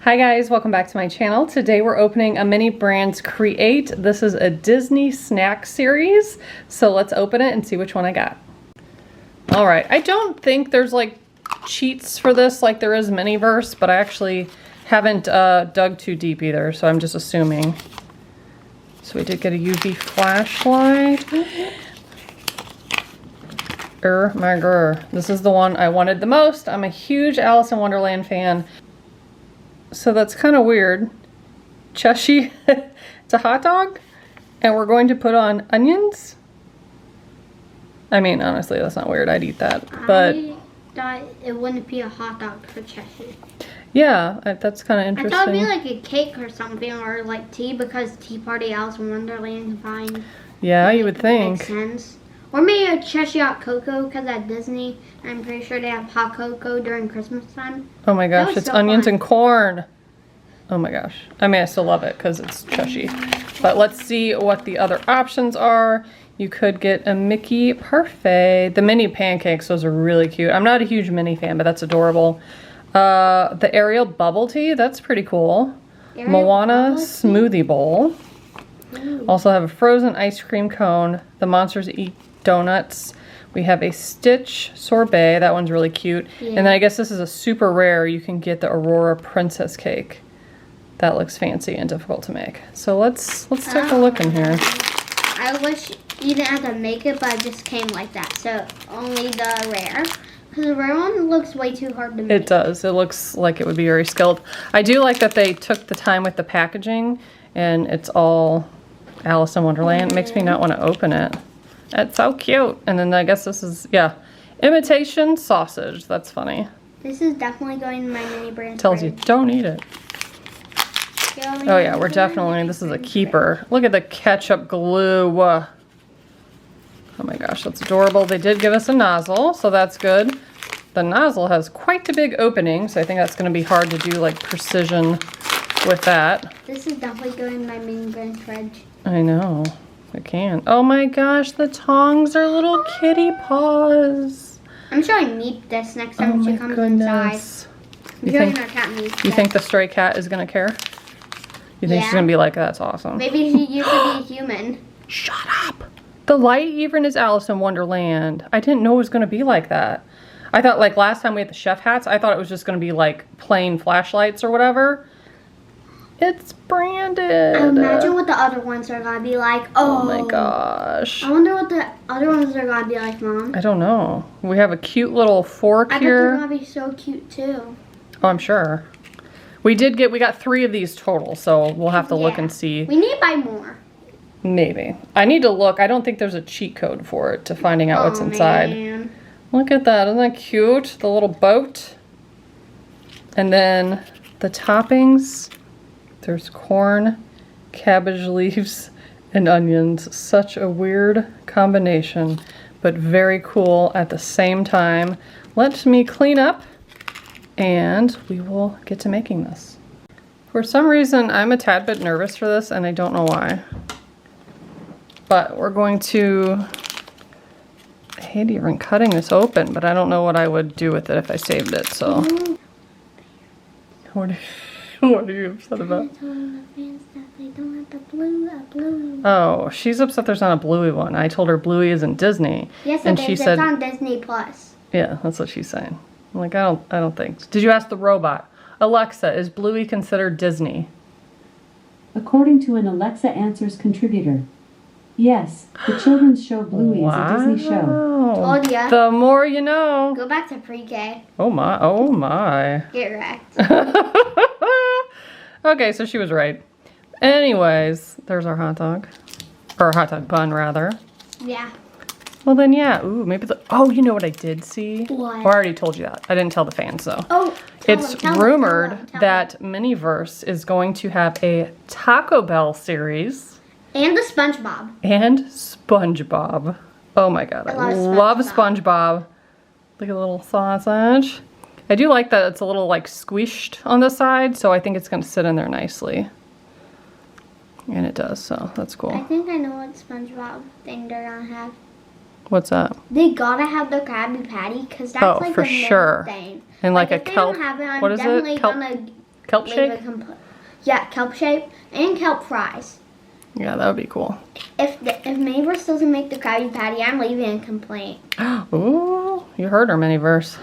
Hi guys, welcome back to my channel. Today we're opening a Mini Brands Create. This is a Disney snack series, so let's open it and see which one I got. All right, I don't think there's like cheats for this like there is Miniverse, but I actually haven't dug too deep either, so I'm just assuming. So we did get a UV flashlight. My girl, this is the one I wanted the most. I'm a huge Alice in Wonderland fan. So that's kind of weird. Cheshire, it's a hot dog, and we're going to put on onions. I mean, honestly, that's not weird. I'd eat that, but I thought it wouldn't be a hot dog for Cheshire. Yeah, that's kind of interesting. I thought it'd be like a cake or something, or like tea, because Tea Party Alice in Wonderland fine. Yeah, you would think. Makes sense. Or maybe a Cheshire hot cocoa, because at Disney, I'm pretty sure they have hot cocoa during Christmas time. Oh my gosh, it's so onions and corn. Oh my gosh. I mean, I still love it because it's Cheshire. But let's see what the other options are. You could get a Mickey Parfait. The mini pancakes, those are really cute. I'm not a huge mini fan, but that's adorable. The Ariel bubble tea, that's pretty cool. Moana smoothie bowl. Ooh. Also have a frozen ice cream cone. The Monsters Eat donuts. We have a Stitch sorbet. That one's really cute. Yeah. And then I guess this is a super rare. You can get the Aurora Princess cake. That looks fancy and difficult to make. So let's take a look in here. I wish you didn't have to make it, but it just came like that. So only the rare. Because the rare one looks way too hard to make. It does. It looks like it would be very skilled. I do like that they took the time with the packaging and it's all Alice in Wonderland. It makes me not want to open it. It's so cute. And then I guess this is, yeah, imitation sausage. That's funny. This is definitely going in my Mini Brands. Tells you don't eat it. Oh yeah, we're definitely, this is a keeper. Look at the ketchup glue. Oh my gosh, that's adorable. They did give us a nozzle, so that's good. The nozzle has quite a big opening, so I think that's going to be hard to do like precision with that. This is definitely going in my Mini Brands fridge. I know. I can. Oh my gosh, the tongs are little kitty paws. I'm showing Meep this next time she comes inside. You think the stray cat is going to care? You think she's going to be like, that's awesome? Maybe she used to be a human. Shut up. The light even is Alice in Wonderland. I didn't know it was going to be like that. I thought like last time we had the chef hats, I thought it was just going to be like plain flashlights or whatever. It's branded. Imagine what the other ones are going to be like. Oh my gosh. I wonder what the other ones are going to be like, Mom. I don't know. We have a cute little fork here. I bet they're going to be so cute too. Oh, I'm sure. We got 3 of these total, so we'll have to look and see. We need to buy more. Maybe. I need to look. I don't think there's a cheat code for it to finding out what's inside. Man. Look at that. Isn't that cute? The little boat. And then the toppings. There's corn, cabbage leaves, and onions. Such a weird combination, but very cool at the same time. Let me clean up and we will get to making this. For some reason, I'm a tad bit nervous for this and I don't know why. But we're going to, I hate even cutting this open, but I don't know what I would do with it if I saved it, so. What are you upset about? Oh, she's upset there's not a Bluey one. I told her Bluey isn't Disney. Yes, and she said it's on Disney Plus. Yeah, that's what she's saying. I'm like, I don't think. Did you ask the robot? Alexa, is Bluey considered Disney? According to an Alexa Answers contributor, yes, the children's show Bluey is a Disney show. Told ya. The more you know. Go back to pre-K. Oh my, oh my. Get wrecked. Okay, so she was right. Anyways, there's our hot dog. Or hot dog bun, rather. Yeah. Well then, yeah. Ooh, maybe the, oh, you know what I did see? What? Oh, I already told you that. I didn't tell the fans, though. Oh, it's rumored that Miniverse is going to have a Taco Bell series. And the SpongeBob. And SpongeBob. Oh my god, I love SpongeBob. Look at the little sausage. I do like that it's a little like squished on the side, so I think it's going to sit in there nicely. And it does, so that's cool. I think I know what SpongeBob thing they're going to have. What's that? They gotta have the Krabby Patty, because that's like for the main sure. thing. And like a if kelp. They don't have it, I'm what is definitely it? Kelp? Gonna Kelp shake? Yeah, kelp shake and kelp fries. Yeah, that would be cool. If Miniverse doesn't make the Krabby Patty, I'm leaving a complaint. Ooh, you heard her, Miniverse.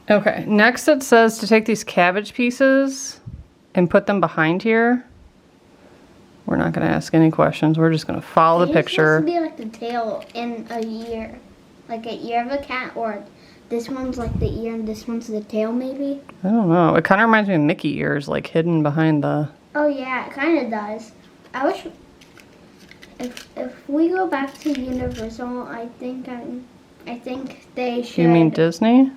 Okay, next it says to take these cabbage pieces and put them behind here. We're not going to ask any questions. We're just going to follow the picture. It's supposed to be like the tail in a ear. Like an ear of a cat, or this one's like the ear and this one's the tail, maybe? I don't know. It kind of reminds me of Mickey ears, like hidden behind the... Oh yeah, it kind of does. I wish... If we go back to Universal, I think they should... You mean Disney?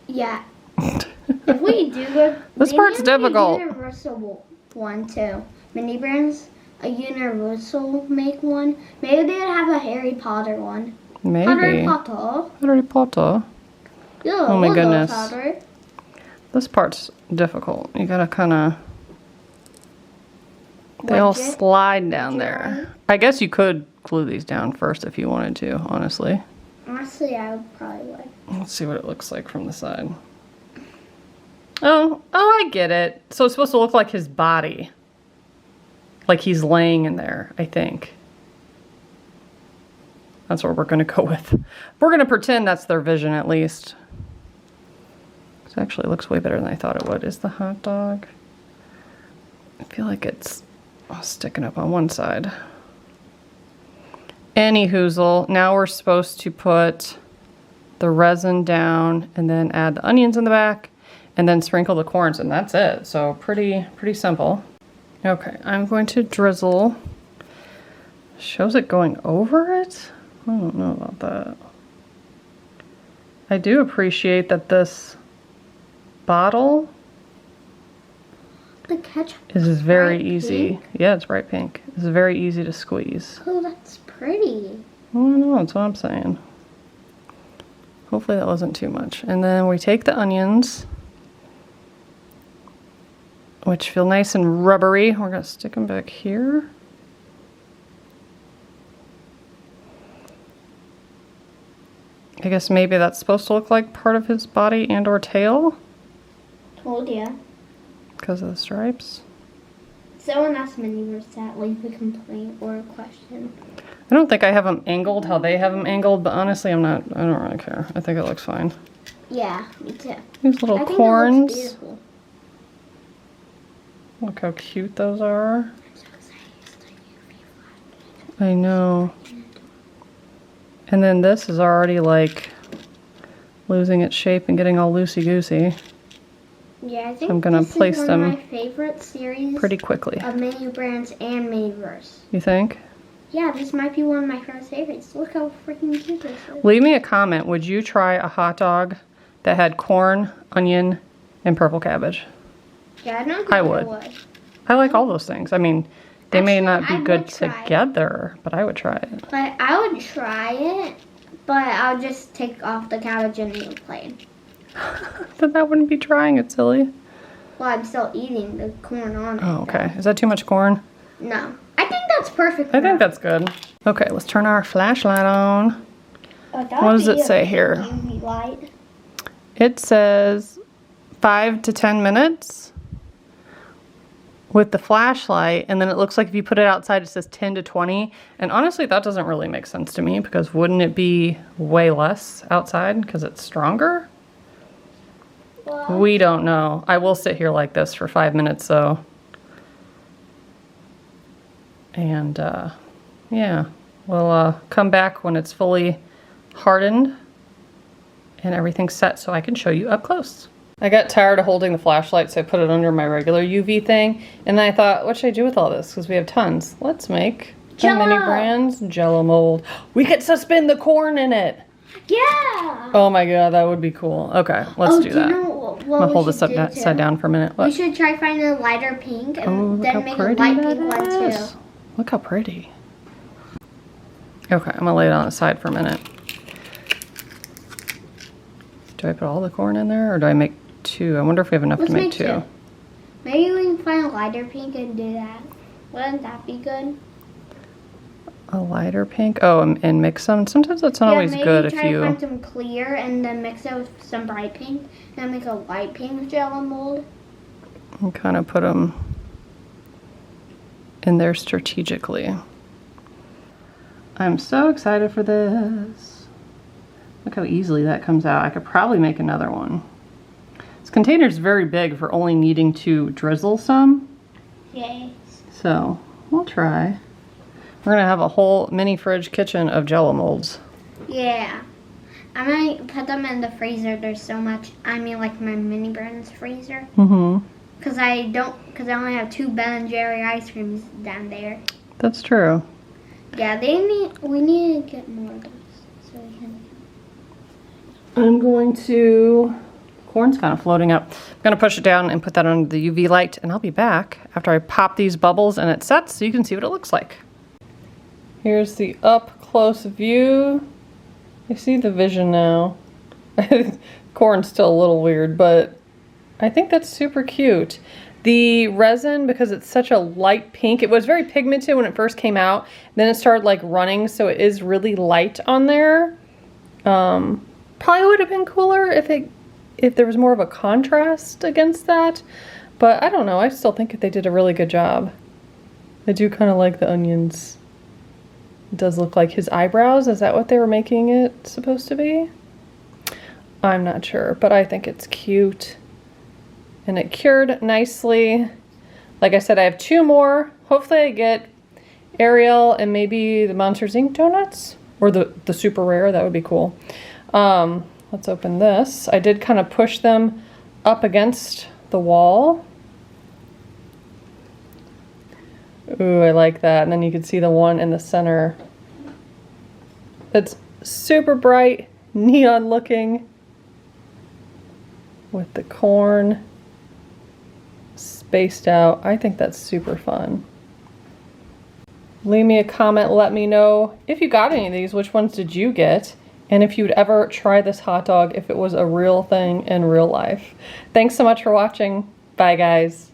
Yeah. If we do go... This part's difficult. A Universal one too. Mini brands, a Universal make one. Maybe they'd have a Harry Potter one. Maybe. Harry Potter. Harry Potter. Yeah, Oh my goodness. Potter. This part's difficult. You gotta kind of... They all slide down there. I guess you could glue these down first if you wanted to, honestly. Honestly, I probably would. Let's see what it looks like from the side. Oh, I get it. So it's supposed to look like his body. Like he's laying in there, I think. That's what we're gonna go with. We're gonna pretend that's their vision at least. It actually looks way better than I thought it would. Is the hot dog? I feel like it's sticking up on one side. Any hoozle. Now we're supposed to put the resin down and then add the onions in the back and then sprinkle the corns, and that's it. So pretty simple. Okay, I'm going to drizzle. Shows it going over it? I don't know about that. I do appreciate that this bottle The ketchup is very bright easy. pink. Yeah, it's bright pink. It's very easy to squeeze. Oh, that's pretty. I don't know, that's what I'm saying. Hopefully that wasn't too much. And then we take the onions, which feel nice and rubbery. We're gonna stick them back here. I guess maybe that's supposed to look like part of his body and or tail Told ya. because of the stripes. Someone asked Miniverse that, leave a complaint or a question. I don't think I have them angled how they have them angled, but honestly I don't really care. I think it looks fine. Yeah, me too. These little I think corns. It looks beautiful. Look how cute those are. I'm so excited. I know. And then this is already like losing its shape and getting all loosey-goosey Yeah, I think I'm gonna this place is one them of my favorite series pretty quickly. of mini brands and Miniverse. You think? Yeah, this might be one of my first favorites. Look how freaking cute this is. Leave me a comment. Would you try a hot dog that had corn, onion, and purple cabbage? Yeah, I don't think I would. I like all those things. I mean, they may Actually, not be I would good try it. together, but I would try it. But I would try it, but I'll just take off the cabbage and eat it plain. Then that wouldn't be trying it, silly. Well, I'm still eating the corn on it. Oh, okay. Is that too much corn? No. I think that's perfect. I think that's good. Okay, let's turn our flashlight on. What does it say here? UV light. It says 5 to 10 minutes with the flashlight, and then it looks like if you put it outside it says 10 to 20, and honestly that doesn't really make sense to me because wouldn't it be way less outside because it's stronger? Well, We don't know. I will sit here like this for 5 minutes though. And yeah, we'll come back when it's fully hardened and everything's set so I can show you up close. I got tired of holding the flashlight, so I put it under my regular UV thing. And then I thought, what should I do with all this? Because we have tons. Let's make a Jell-O. mini brands Jell-O mold. We could suspend the corn in it. yeah. Oh my god, that would be cool. Okay, let's do that. You know what I'm gonna hold we this should do upside too? down for a minute. We Look. should try finding a lighter pink and Oh, look how then make a pretty light that pink one too. is. Look how pretty. Okay, I'm gonna lay it on the side for a minute. Do I put all the corn in there or do I make 2? I wonder if we have enough Let's to make make 2. 2. Maybe we can find a lighter pink and do that. Wouldn't that be good? A lighter pink? Oh, and mix them. Sometimes that's not always good if try to you... find some clear and then mix it with some bright pink and make a light pink Jell-O mold. And kind of put them in there strategically. I'm so excited for this. Look how easily that comes out. I could probably make another one. This container is very big for only needing to drizzle some. Yes. So we'll try. We're gonna have a whole mini fridge kitchen of Jell-O molds. Yeah. I might put them in the freezer. There's so much. I mean, like my mini Brennan's freezer. Mm-hmm. Because I only have 2 Ben & Jerry ice creams down there. That's true. Yeah, we need to get more of those. So we can. I'm going to, corn's kind of floating up. I'm gonna push it down and put that under the UV light, and I'll be back after I pop these bubbles and it sets so you can see what it looks like. Here's the up close view. I see the vision now. Corn's still a little weird, but I think that's super cute. The resin, because it's such a light pink, it was very pigmented when it first came out. Then it started like running, so it is really light on there. Probably would have been cooler if there was more of a contrast against that. But I don't know, I still think they did a really good job. I do kind of like the onions. It does look like his eyebrows. Is that what they were making it supposed to be? I'm not sure, but I think it's cute. And it cured nicely. Like I said, I have 2 more. Hopefully I get Ariel and maybe the Monsters Inc. donuts. Or the super rare, that would be cool. Let's open this. I did kind of push them up against the wall. Ooh, I like that. And then you can see the one in the center. It's super bright, neon looking. With the corn spaced out. I think that's super fun. Leave me a comment, let me know if you got any of these, which ones did you get? And if you'd ever try this hot dog if it was a real thing in real life. Thanks so much for watching. Bye guys.